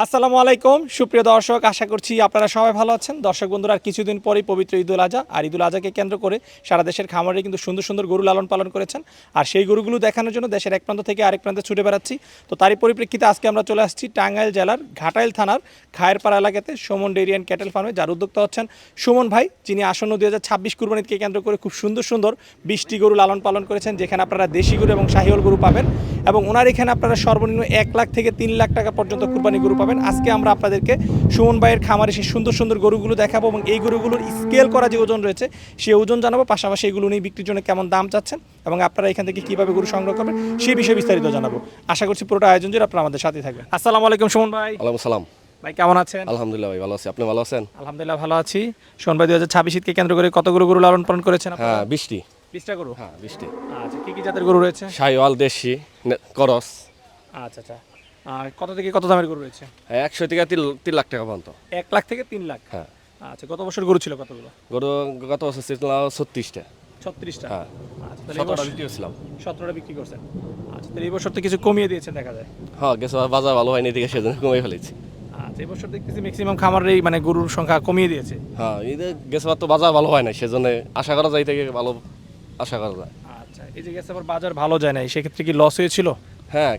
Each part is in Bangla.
আসসালামু আলাইকুম সুপ্রিয় দর্শক, আশা করছি আপনারা সবাই ভালো আছেন। দর্শক বন্ধুরা, আর কিছুদিন পরেই পবিত্র ঈদুল আজহা, আর ঈদুল আজহাকে কেন্দ্র করে সারা দেশের খামারে কিন্তু সুন্দর সুন্দর গরু লালন পালন করেছেন। আর সেই গরুগুলো দেখানোর জন্য দেশের এক প্রান্ত থেকে আরেক প্রান্তে ছুটে বেড়াচ্ছি। তো তারই পরিপ্রেক্ষিতে আজকে আমরা চলে আসছি টাঙ্গাইল জেলার ঘাটাইল থানার খায়েরপাড়া এলাকাতে সুমন ডেইরি অ্যান্ড ক্যাটেল ফার্মে, যার উদ্যোক্তা হচ্ছেন সুমন ভাই, যিনি আসন্ন 2026 কুরবানিকে কেন্দ্র করে খুব সুন্দর সুন্দর 20টি গরু লালন পালন করেছেন, যেখানে আপনারা দেশি গরু এবং শাহিওয়াল গরু পাবেন। এবং ওনার এখানে আপনারা সর্বনিম্ন 1 লাখ থেকে 3 লাখ টাকা পর্যন্ত কুরবানি গরু পাবেন। আজকে আমরা আপনাদেরকে সুমন ভাইয়ের খামারে সেই সুন্দর সুন্দর গরুগুলো দেখাবো এবং এই গরুগুলোর স্কেল করা যে ওজন রয়েছে সেই ওজন জানাবো, পাশাপাশি এগুলো নিয়ে বিক্রির জন্য কেমন দাম চাচ্ছেন এবং আপনারা এখান থেকে কীভাবে গরু সংগ্রহ করবেন সেই বিষয়ে বিস্তারিত জানাবো। আশা করছি পুরোটা আয়োজন জুড়ে আপনারা আমাদের সাথে থাকবেন। আসসালামু আলাইকুম সুমন ভাই। ওয়ালাইকুম সালাম। ভাই কেমন আছেন? আলহামদুলিল্লাহ ভাই ভালো আছি, আপনি ভালো আছেন? আলহামদুলিল্লাহ ভালো আছি। সুমন ভাই 2026 ঈদকে কেন্দ্র করে কতগুলো গরু লালন পালন করেছেন আপনারা? হ্যাঁ 20টি। 20টা গরু? হ্যাঁ 20টি। আচ্ছা, কি কি জাতের গরু রয়েছে? শাহিওয়াল, দেশি, করস। আচ্ছা আচ্ছা, আর কত থেকে কত দামের গরু রয়েছে? হ্যাঁ 100 থেকে 3 লাখ টাকা পর্যন্ত। 1 লাখ থেকে 3 লাখ? হ্যাঁ। আচ্ছা, গত বছর গরু ছিল কতগুলো? গরু গত বছর ছিল 36টা। 36টা? হ্যাঁ। আচ্ছা, তাহলে 17টা বিক্রি হয়েছিলাম। 17টা বিক্রি করছেন। আচ্ছা, তাহলে এই বছর তো কিছু কমিয়ে দিয়েছেন দেখা যায়। হ্যাঁ গেছে বাজার ভালো হয়নি, এদিকে সেজন্য কমিয়ে ফেলেছি। আচ্ছা, এই বছর দেখতেছি ম্যাক্সিমাম খামারেই মানে গরুর সংখ্যা কমিয়ে দিয়েছে। হ্যাঁ এদের গেছে তো বাজার ভালো হয় না, সেজন্য আশা করা যায় থেকে ভালো আশা করা যায়। আচ্ছা, এই যে গেছে আবার বাজার ভালো যায় না, সেক্ষেত্রে কি লস হয়েছিল? হ্যাঁ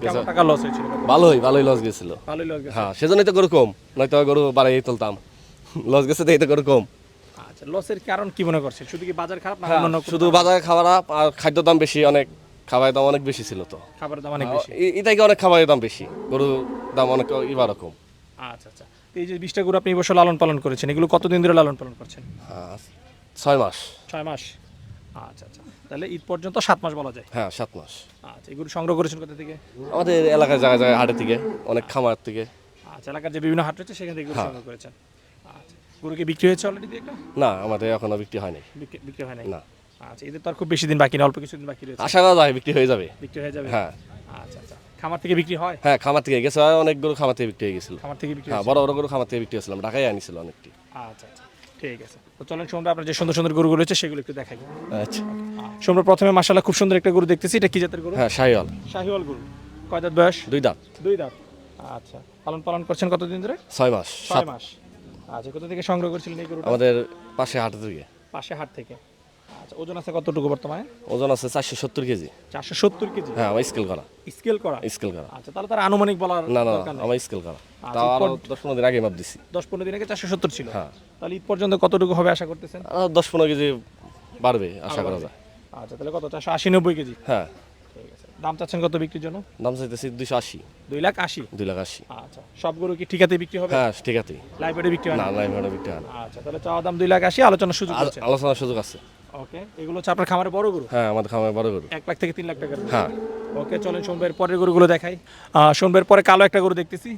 কেমন টাকা লস হয়েছিল? ভালোই লস গেছিল। ভালোই লস গেছে। হ্যাঁ সেজন্যই তো গরু কম, নয়তো গরু বাড়াই তুলতাম। লস গেছে তাই তো গরু কম। আচ্ছা, লসের কারণ কি মনে করছেন? শুধু কি বাজার খারাপ না হ্যাঁ, অন্য কোনো শুধু কারণ? বাজারে খাবার আর খাদ্য দাম বেশি, অনেক খাবারের দাম অনেক বেশি ছিল তো। খাবারের দাম অনেক বেশি। এটাকে অনেক খাবারের দাম বেশি, গরুর দাম অনেক এবার রকম। আচ্ছা আচ্ছা, তো এই যে 20টা গরু আপনি এই বছর লালন পালন করেছেন, এগুলো কতদিন ধরে লালন পালন করছেন? 6 মাস। 6 মাস? আচ্ছা আচ্ছা, তাহলে ঈদ পর্যন্ত 7 মাস বলা যায়। হ্যাঁ 7 মাস। আচ্ছা, এগুলো সংগ্রহ করেছেন কোথা থেকে? আমাদের এলাকার জায়গায় জায়গায় হাটের থেকে, অনেক খামার থেকে। আচ্ছা, এলাকার যে বিভিন্ন হাট রয়েছে সেখান থেকে গরু হ্যাঁ। সংগ্রহ করেছেন। আচ্ছা, গরু কি বিক্রি হয়েছে অলরেডি একটা? না আমাদের এখনো বিক্রি হয়নি। বিক্রি হয় নাই? না। আচ্ছা, এদের তো আর খুব বেশি দিন বাকি নেই, অল্প কিছুদিন বাকি রয়েছে। আশা করা যায় বিক্রি হয়ে যাবে। বিক্রি হয়ে যাবে? হ্যাঁ। আচ্ছা আচ্ছা, খামার থেকে বিক্রি হয়? হ্যাঁ খামার থেকে গেছে, অনেক গরু খামার থেকে বিক্রি হয়ে গেছিল। খামার থেকে বিক্রি হ্যাঁ হয়েছে? বড় বড় গরু খামার থেকে বিক্রি হয়েছিলাম, ঢাকায় আনিছিল অনেকটি। আচ্ছা আচ্ছা, ঠিক আছে। তো চলেন সোমবার আপনার যে সুন্দর সুন্দর গরুগুলো রয়েছে সেগুলো একটু দেখাই। আচ্ছা। সোমবার প্রথমে মাশাআল্লাহ খুব সুন্দর একটা গরু দেখতেছি, এটা কি জাতের গরু? হ্যাঁ শাহিওয়াল। শাহিওয়াল গরু। কয় দাঁত বয়স? 2 দাঁত। 2 দাঁত। আচ্ছা, পালন করছেন কতদিন ধরে? 6 মাস। 6 মাস। আচ্ছা, কোথা থেকে সংগ্রহ করেছিলেন এই গরুটা? আমাদের পাশে হাট থেকে। পাশে হাট থেকে। আচ্ছা, ওজন আছে কতটুকু বর্তমানে? ওজন আছে 470 কেজি। 470 কেজি? হ্যাঁ আমার স্কেল করা। স্কেল করা? স্কেল করা। আচ্ছা, তাহলে তার আনুমানিক বলার না না দরকার নেই। আমার স্কেল করা। আচ্ছা, তাও আরো 10-15 দিন আগে মাপ দিছি। 10-15 দিন আগে 470 ছিল? হ্যাঁ। তাহলে ঈদ পর্যন্ত কতটুকু হবে আশা করতেছেন? 10-15 কেজি বাড়বে আশা করা যায়। আচ্ছা, তাহলে কত? 480-90 কেজি? হ্যাঁ। ঠিক আছে। দাম চাচ্ছেন কত বিক্রির জন্য? দাম চাইতেছি 280। 2,80,000? 280। আচ্ছা, সব গরু কি ঠিকাতে বিক্রি হবে? হ্যাঁ ঠিক আছে। লাইভে বিক্রি হয় না না? লাইভ বিক্রি হয় না। আচ্ছা, তাহলে চাওয়া দাম 2,80,000, আলোচনার সুযোগ আছে? আলোচনার সুযোগ আছে। ওকে, এগুলো হচ্ছে আপনার খামারে বড় গরু? হ্যাঁ আমাদের খামারে বড় গরু। 1 লাখ থেকে 3 লাখ টাকার গরু? হ্যাঁ। ওকে, চলেন সোমবার পরের গরুগুলো দেখাই। সোমবার পরে কালো একটা গরু দেখতেছি,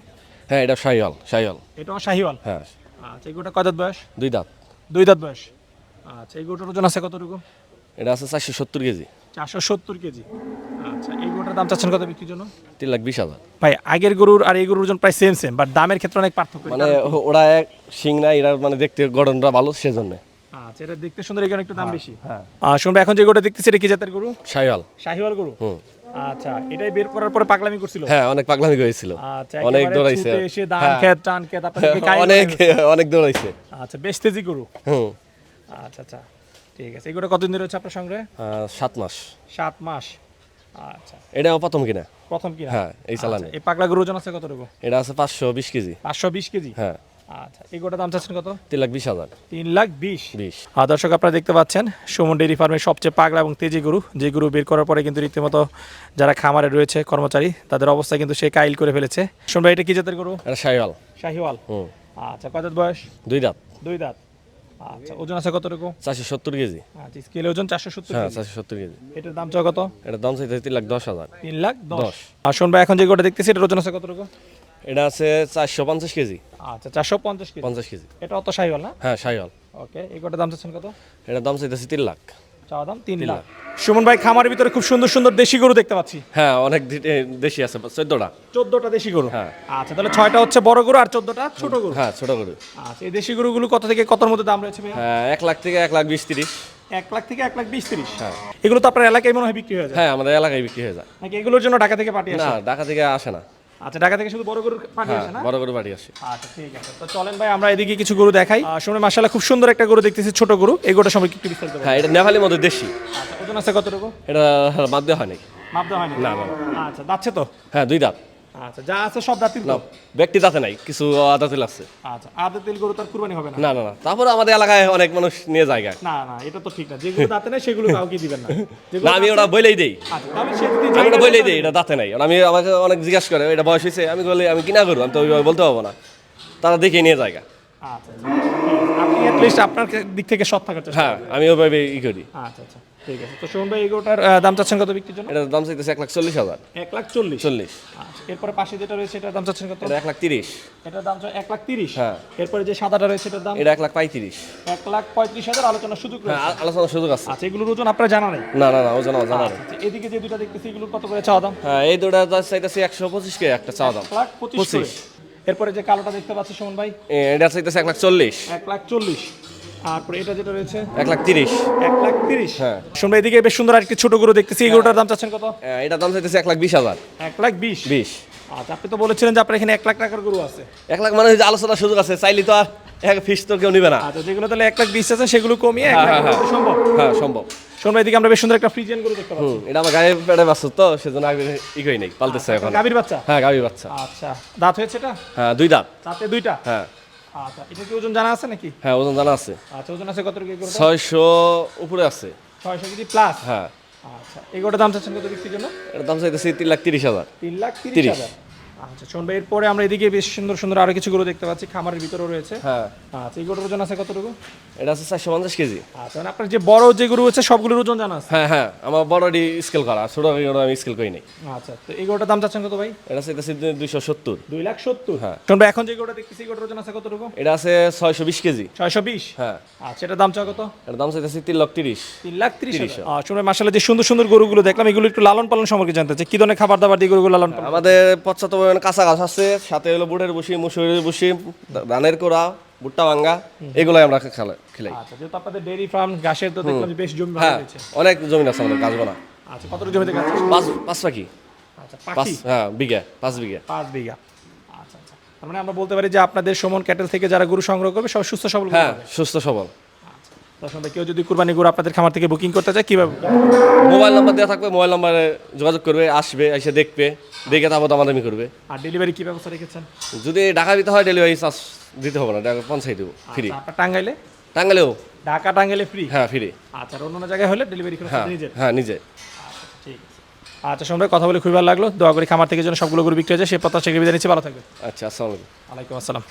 হ্যাঁ এটা শাহিওয়াল। এটাও শাহিওয়াল? হ্যাঁ। আচ্ছা, এই গরুটা কয় দাঁত বয়স? 2 দাঁত। 2 দাঁত বয়স। আচ্ছা, এই গরুটার ওজন আছে কতটুকু? এটা আছে 470 কেজি। 470 কেজি। আচ্ছা, এই গরুটার দাম চাচ্ছেন কত বিক্রির জন্য? 3,20,000। ভাই, আগের গরুর আর এই গরুর ওজন প্রায় সেম, বাট দামের ক্ষেত্রে অনেক পার্থক্য। মানে ওরা এক শিং না, এরা মানে দেখতে গঠনটা ভালো সেজন্য। আচ্ছা, এটা দেখতে সুন্দর, এখানে একটু দাম বেশি। হ্যাঁ। শুনবে, এখন যে গরুটা দেখতেছি এটা কি জাতের গরু? শাহিওয়াল। শাহিওয়াল গরু? হুম। আচ্ছা, এটাই বের করার পরে পাগলামি করছিল? হ্যাঁ অনেক পাগলামি করেছিল। আচ্ছা, অনেক একেবারে দৌড়াইছে। ছুটে এসে দান হ্যাঁ। খেত টান খেত আপনাদেরকে কাইয়ে অনেক বানায় অনেক দৌড়াইছে। ফেলছে। আচ্ছা, বেশ তেজি গরু। হুম। আচ্ছা আচ্ছা, ঠিক আছে। এগুলো কতদিন ধরে হচ্ছে আপনার সঙ্গে? 7 মাস। 7 মাস। আচ্ছা, এটাও প্রথম কিনা। প্রথম কি? হ্যাঁ এই চালানে। এই পাগলা গরুর ওজন আছে কতটুকু? এটা আছে 520 কেজি। 520 কেজি? হ্যাঁ। আচ্ছা, এই গরুটার দাম চাচ্ছেন কত? 3,20,000। 3,20,000? 20। দর্শক আপনারা দেখতে পাচ্ছেন সুমন ডেইরি ফার্মের সবচেয়ে পাগলা এবং তেজি গরু, যে গরু বের করার পরে কিন্তু রীতিমতো যারা খামারে রয়েছে কর্মচারী তাদের অবস্থা কিন্তু সে কাইল করে ফেলেছে। শুনবে, এটা কি জাতের গরু? এটা শাহিওয়াল। শাহিওয়াল? হুম। আচ্ছা, কয় দাঁত বয়স? 2 দাঁত। 2 দাঁত। আচ্ছা, ওজন আছে কতটুকু? 470 কেজি। আচ্ছা, স্কেলে ওজন 470 হ্যাঁ কেজি। 470 কেজি। এটার দাম চাও কত? এটার দাম চাইতে 3,10,000। 3,10,000? আর শুনবে, এখন যে গরুটা দেখতেছি এটার ওজন আছে কতটুকু? এটা আছে 450 কেজি। আচ্ছা, 450 কেজি? 50 কেজি। এটা অত শাহিওয়াল না? হ্যাঁ শাহিওয়াল। ওকে, এই গরুটার দাম চাচ্ছেন কত? এটার দাম চাইতেছি 3 লাখ। চাওয়া দাম 3 লাখ। সুমন ভাই, খামারের ভিতরে খুব সুন্দর সুন্দর দেশি গরু দেখতে পাচ্ছি। হ্যাঁ অনেক দেশি আছে 14টা। 14টা দেশি গরু? হ্যাঁ। আচ্ছা, তাহলে 6টা হচ্ছে বড় গরু আর 14টা ছোট গরু? হ্যাঁ ছোট গরু। আচ্ছা, এই দেশি গরুগুলো কত থেকে কতর মধ্যে দাম রয়েছে ভাইয়া? হ্যাঁ 1 লাখ থেকে 1,20,000-30। 1 লাখ থেকে 1,20,000-30? হ্যাঁ। এগুলো তো আপনার এলাকায় মনে হয় বিক্রি হয়ে যায়? হ্যাঁ আমাদের এলাকায় বিক্রি হয়ে যায়। নাকি এগুলোর জন্য ঢাকা থেকে পাঠিয়ে না আসে? ঢাকা থেকে আসে না। আচ্ছা, ঢাকা থেকে শুধু বড় গরুর পাটি হ্যাঁ আসে না? বড় করে বাড়ি আসে। আচ্ছা ঠিক আছে, তো চলেন ভাই আমরা এদিকে কিছু গরু দেখাই। শুনে মাশাআল্লাহ খুব সুন্দর একটা গরু দেখতেছি, ছোট গরু। এই গরুটা সম্পর্কে একটু বিস্তারিত বলুন। হ্যাঁ এটা নেপালের মধ্যে দেশি। আচ্ছা, ওজন আছে কতটুকু? এটা বাদ দেওয়া হয় নাকি? মাপ দেওয়া হয়নি? না, না। আচ্ছা, দাঁতছে তো? হ্যাঁ 2 দাঁত। আচ্ছা, যা আছে সব দাঁতিল না তো? ব্যক্তি দাঁতে নাই, কিছু আদা তেল আছে। আচ্ছা, আদা তেল গরু তার কুরবানি হবে না? না না না, তারপরে আমাদের এলাকায় অনেক মানুষ নিয়ে জায়গা। না না, এটা তো ঠিক না, যেগুলো দাঁতে নাই সেগুলো কাউকে দিবেন না। না আমি ওটা বলেই দেই, আচ্ছা, তাহলে সে যদি আমি ওটা জায়গা বলেই দেয় দিই এটা দাঁতে নাই। আর আমি আমাকে অনেক জিজ্ঞাসা করে এটা বয়স হয়েছে, আমি বলি আমি কিনা করবো, আমি তো ওইভাবে বলতে পারবো না, তারা দেখে নিয়ে জায়গা। আচ্ছা, আচ্ছা, আপনি at least আপনার দিক থেকে সৎ থাকার চেষ্টা হ্যাঁ আমি ওইভাবে ই করি। করেন। আচ্ছা আচ্ছা, ঠিক আছে। তো সোহন ভাই, এই গরুটার দাম চাচ্ছেন কত বিক্রির জন্য? এটার দাম চাইতেছে 1,40,000। 1,40,000। 40। আচ্ছা, এরপরে পাশে যেটা রয়েছে এটার দাম চাচ্ছেন কত? এটা 1,30,000। এটার দাম 1,30,000। হ্যাঁ। এরপরে যে সাদাটা রয়েছে এটার দাম এটা 1,35,000। 1,35,000, আলোচনার সুযোগ হ্যাঁ রয়েছে। আলোচনার সুযোগ আছে। আচ্ছা, এগুলোর ওজন আপনার জানা নেই? না না না, ওজন আমার জানা নেই। আচ্ছা, এদিকে যে দুটো দেখতেছি এগুলো কত করে চাওয়া দাম? হ্যাঁ এই দুটা চাইতেছে 125 একটা চাওয়া দাম। 1,25,000 করে। এরপরে যে কালোটা দেখতে পাচ্ছি সুমন ভাই, এটা চাইতেছে 1,40,000। 1,40,000। তারপরে এটা যেটা রয়েছে 1,30,000। 1,30,000। হ্যাঁ। সুমন ভাই, এদিকে বেশ সুন্দর আরেকটি ছোট গরু দেখতেছি, এই গরুটার দাম চাচ্ছেন কত? এটার দাম চাইতেছে 1,20,000। 1,20,000। 20। আচ্ছা, আপনি তো বলেছিলেন যে আপনার এখানে 1,00,000 টাকার গরু আছে। 1 লাখ মানে যে আলোচনার সুযোগ আছে, চাইলে তো আর এক ফিস তো কেউ নিবে না। আচ্ছা, যেগুলো তাহলে 1,20,000 আছে সেগুলো কমিয়ে হ্যাঁ, 1,00,000 হ্যাঁ, করতে সম্ভব? হ্যাঁ সম্ভব। সুমন ভাই, এদিকে আমরা বেশ সুন্দর একটা ফ্রিজিয়ান গরু দেখতে পাচ্ছি। এটা আমার গায়ে পেটে বাচ্চা তো, সেজন্য আগে ই করি নাই, পালতেছে এখন। গাভীর বাচ্চা? হ্যাঁ গাভীর বাচ্চা। আচ্ছা, দাঁত হয়েছে এটা? হ্যাঁ 2 দাঁত। তাতে দুইটা? হ্যাঁ আচ্ছা, এটা কি ওজন জানা আছে নাকি? হ্যাঁ ওজন জানা আছে। আচ্ছা, ওজন আছে কত কেজি? 600 উপরে আছে। 600 কেজি প্লাস? হ্যাঁ আচ্ছা, এই গরুটার দাম চাচ্ছেন কত বিক্রির জন্য? এটার দাম চাইতেছে 3,30,000। 3,30,000। আচ্ছা, শোন ভাই, এরপরে আমরা এদিকে বেশ সুন্দর সুন্দর আরো কিছু গরু দেখতে পাচ্ছি, খামারের ভিতরেও রয়েছে। হ্যাঁ আচ্ছা, এই গরুর ওজন আছে কতটুকু? এটা আছে 450 কেজি। আচ্ছা, মানে আপনার যে বড় যে গরু আছে সবগুলোর ওজন জানা আছে? হ্যাঁ হ্যাঁ আমার বড়ডি স্কেল করা, ছোট আমি স্কেল করি নাই। আচ্ছা, তো এই গরুটার দাম চাচ্ছেন কত ভাই? এটা চাইতেছে 270। 2,70,000। হ্যাঁ। শোন ভাই, এখন যে গরুটা দেখতেছি এই গরুর ওজন আছে কতটুকু? এটা আছে 620 কেজি। 620? হ্যাঁ আচ্ছা, এটার দাম চাও কত? এটার দাম চাইতেছে 3,30,000। 3,30,000। শোন ভাই, মাশাআল্লাহ যে সুন্দর সুন্দর গরুগুলো দেখলাম, এগুলো একটু লালন পালন সম্পর্কে জানতে চাই, কি ধরনের খাবার দাবার দিয়ে গরুগুলো লালন পালন? আমাদের পশ্চাৎ কাঁচা ঘাস আছে, সাথে হলো বুটের বসি, মুসুরির বসি, ধানের কোড়া, ভুট্টা ভাঙ্গা, এগুলাই আমরা খেলাই। আচ্ছা, যেহেতু আপনাদের ডেইরি ফার্ম, ঘাসের তো দেখলাম যে বেশ জমি ভালো হ্যাঁ রয়েছে। অনেক জমি আছে আমাদের গাছ বানা। আচ্ছা, কতটুকু জমিতে গাছ? 5 পাখি। আচ্ছা, 5 পাখি হ্যাঁ বিঘা, 5 বিঘা। 5 বিঘা। আচ্ছা আচ্ছা, তার মানে আমরা বলতে পারি যে আপনাদের সুমন ক্যাটেল থেকে যারা গরু সংগ্রহ করবে সব সুস্থ সবল গরু হ্যাঁ পাবে। সুস্থ সবল। তখন কেউ যদি কুরবানি গরু আপনাদের খামার থেকে বুকিং করতে চায় কিভাবে? মোবাইল নাম্বার দেওয়া থাকবে, মোবাইল নাম্বারে যোগাযোগ করবে, আসবে, এসে দেখবে, দেখে তারপর দামাদামি করবে। আর ডেলিভারি কি ব্যবস্থা রেখেছেন? যদি ঢাকা দিতে হয় ডেলিভারি চার্জ দিতে হবে না, পৌঁছাই দেবো ফ্রি। আচ্ছা, আপনার টাঙ্গাইলে? টাঙ্গালেও ঢাকা টাঙ্গাইলে ফ্রি? হ্যাঁ ফ্রি। আচ্ছা, আর অন্য জায়গায় হলে ডেলিভারি খরচ হ্যাঁ নিজের? হ্যাঁ নিজে। ঠিক আছে। আচ্ছা, শুনবে কথা বলে খুবই ভালো লাগলো। দোয়া করি খামার থেকে যেন সবগুলো গরু বিক্রি হয়ে যায়, সে প্রত্যাশা বিদায় নিচ্ছি। ভালো থাকবে। আচ্ছা আসসালামু আলাইকুম। ওয়ালাইকুম আসসালাম।